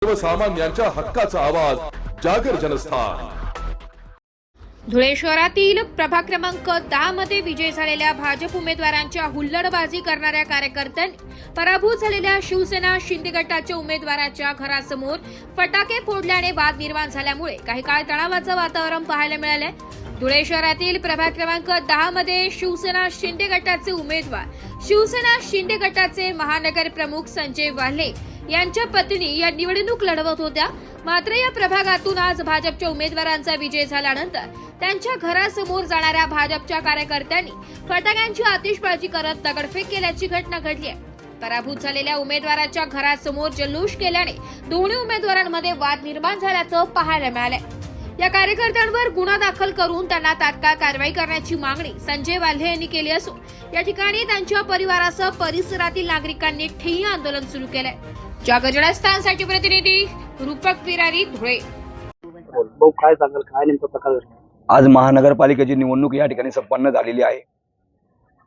सर्वसामान्यांच्या हक्काचा आवाज जागर जनस्थान। धुळे शहरातील प्रभाग क्रमांक 10 मध्ये विजयी झालेल्या भाजप उमेदवारांच्या हुल्लडबाजी करणाऱ्या कार्यकर्त्यांनी पराभूत झालेल्या शिवसेना शिंदे गटाच्या उमेदवाराच्या घरासमोर फटाके फोडल्याने वाद निर्माण झाल्यामुळे काही काळ तणावाचं वातावरण पाहायला मिळाले। धुळे शहरातील प्रभाग क्रमांक 10 मध्ये शिवसेना शिंदे गटाचे उमेदवार शिवसेना शिंदे गटाचे महानगर प्रमुख संजय वाल्हे यांच्या पत्नी या निवडणूक लढवत होत्या। मात्र या प्रभागातून आज भाजपच्या उमेदवारांचा विजय झाल्यानंतर त्यांच्या घरासमोर जाणाऱ्या भाजपच्या कार्यकर्त्यांनी फटाक्यांची आतिषबाजी करत दगडफेक केल्याची घटना घडली आहे। पराभूत झालेल्या उमेदवाराच्या घरासमोर जल्लोष केल्याने दोन्ही उमेदवारांमध्ये वाद निर्माण झाल्याचं पाहायला मिळालंय। या कार्यकर्त्यांवर गुन्हा दाखल करून त्यांना तात्काळ कारवाई करण्याची मागणी संजय वाल्हे यांनी केली असून या ठिकाणी त्यांच्या परिवारासह परिसरातील नागरिकांनी ठिय्या आंदोलन सुरू केलंय। जागर जनस्थानसाठी प्रतिनिधी रूपक पिरारी, धुळे। काय सांगाल, काय नेमका प्रकार घडला? आज महानगरपालिकेची निवडणूक या ठिकाणी संपन्न झालेली आहे।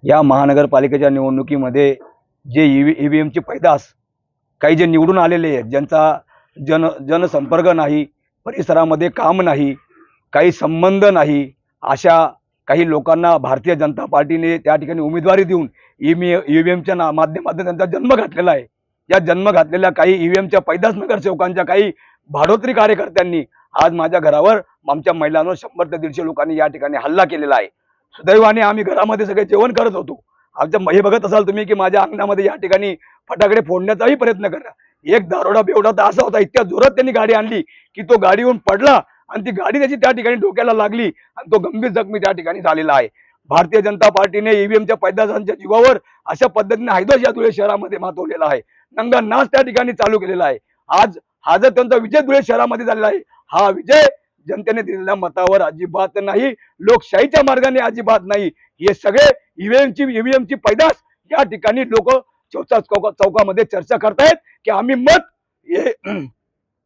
या महानगरपालिकेच्या निवडणुकीमध्ये जे ईव्हीएमची पैदास काही जे निवडून आलेले आहेत, ज्यांचा जनसंपर्क नाही, परिसरामध्ये काम नाही, काही संबंध नाही, अशा काही लोकांना भारतीय जनता पार्टीने त्या ठिकाणी उमेदवारी देऊन ईव्हीएमच्या माध्यमातून त्यांचा जन्म घातलेला आहे। या जन्म घातलेल्या काही ईव्हीएमच्या पैदास नगरसेवकांच्या काही भाडोत्री कार्यकर्त्यांनी आज माझ्या घरावर आमच्या महिलांवर 100 ते 150 लोकांनी या ठिकाणी हल्ला केलेला आहे। सुदैवाने आम्ही घरामध्ये सगळे जेवण करत होतो। आमच्या हे बघत असाल तुम्ही की माझ्या अंगणामध्ये या ठिकाणी फटाकडे फोडण्याचाही प्रयत्न करा। एक दारोडा बेवडा तर असा होता, इतक्या जोरात त्यांनी गाडी आणली की तो गाडीवरून पडला आणि ती गाडी त्याची त्या ठिकाणी डोक्याला लागली आणि तो गंभीर जखमी त्या ठिकाणी झालेला आहे। भारतीय जनता पार्टीने ईव्हीएमच्या पैदासांच्या जीवावर अशा पद्धतीने हैदोस या धुळे शहरामध्ये मातवलेला आहे। नंगा नाच त्या ठिकाणी चालू केलेला आहे। आज हा जर त्यांचा विजय धुळे शहरामध्ये झालेला आहे, हा विजय जनतेने दिलेल्या मतावर अजिबात नाही, लोकशाहीच्या मार्गाने अजिबात नाही। हे सगळे ईव्हीएमची पैदास या ठिकाणी लोक चौकामध्ये चर्चा करतायत की आम्ही मत हे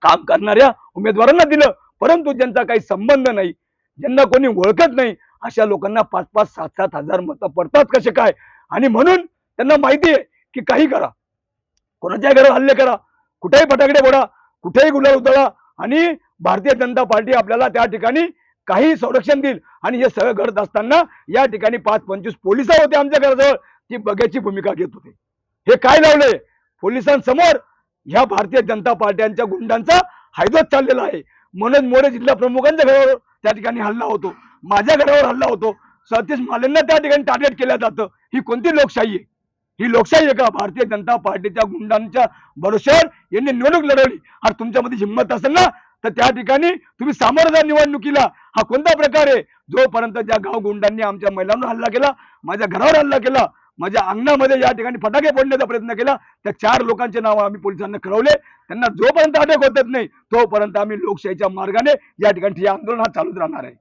काम करणाऱ्या उमेदवारांना दिलं, परंतु ज्यांचा काही संबंध नाही, ज्यांना कोणी ओळखत नाही, अशा लोकांना 5-5, 7-7 हजार मतं पडतात कसे काय। आणि म्हणून त्यांना माहिती आहे की काही करा, कोणाच्या घरावर हल्ले करा, कुठेही फटाकडे फोडा, कुठेही गुलाल उधळा आणि भारतीय जनता पार्टी आपल्याला त्या ठिकाणी काही संरक्षण देईल। आणि हे सगळं घडत असताना या ठिकाणी 5-25 पोलिस होते आमच्या घराजवळ, ती बघ्याची भूमिका घेत होते। हे काय लावलंय पोलिसांसमोर? ह्या भारतीय जनता पार्ट्यांच्या गुंडांचा हैदोस चाललेला आहे। मनोज मोरे जिल्हा प्रमुखांच्या घरावर त्या ठिकाणी हल्ला होतो, माझ्या घरावर हल्ला होतो, सतीश मालेंना त्या ठिकाणी टार्गेट केलं जातं। ही कोणती लोकशाही आहे? ही लोकशाही आहे का? भारतीय जनता पार्टीच्या गुंडांच्या भरोश्यावर यांनी निवडणूक लढवली। आणि तुमच्यामध्ये हिंमत असेल ना तर त्या ठिकाणी तुम्ही सामोरं जा निवडणुकीला। हा कोणता प्रकार आहे? जोपर्यंत ज्या गाव गुंडांनी आमच्या महिलांवर हल्ला केला, माझ्या घरावर हल्ला केला, माझ्या अंगणामध्ये या ठिकाणी फटाके फोडण्याचा प्रयत्न केला, त्या 4 लोकांचे नाव आम्ही पोलिसांना कळवले। त्यांना जोपर्यंत अटक होत नाही तोपर्यंत आम्ही लोकशाहीच्या मार्गाने या ठिकाणी आंदोलन हा चालूच राहणार आहे।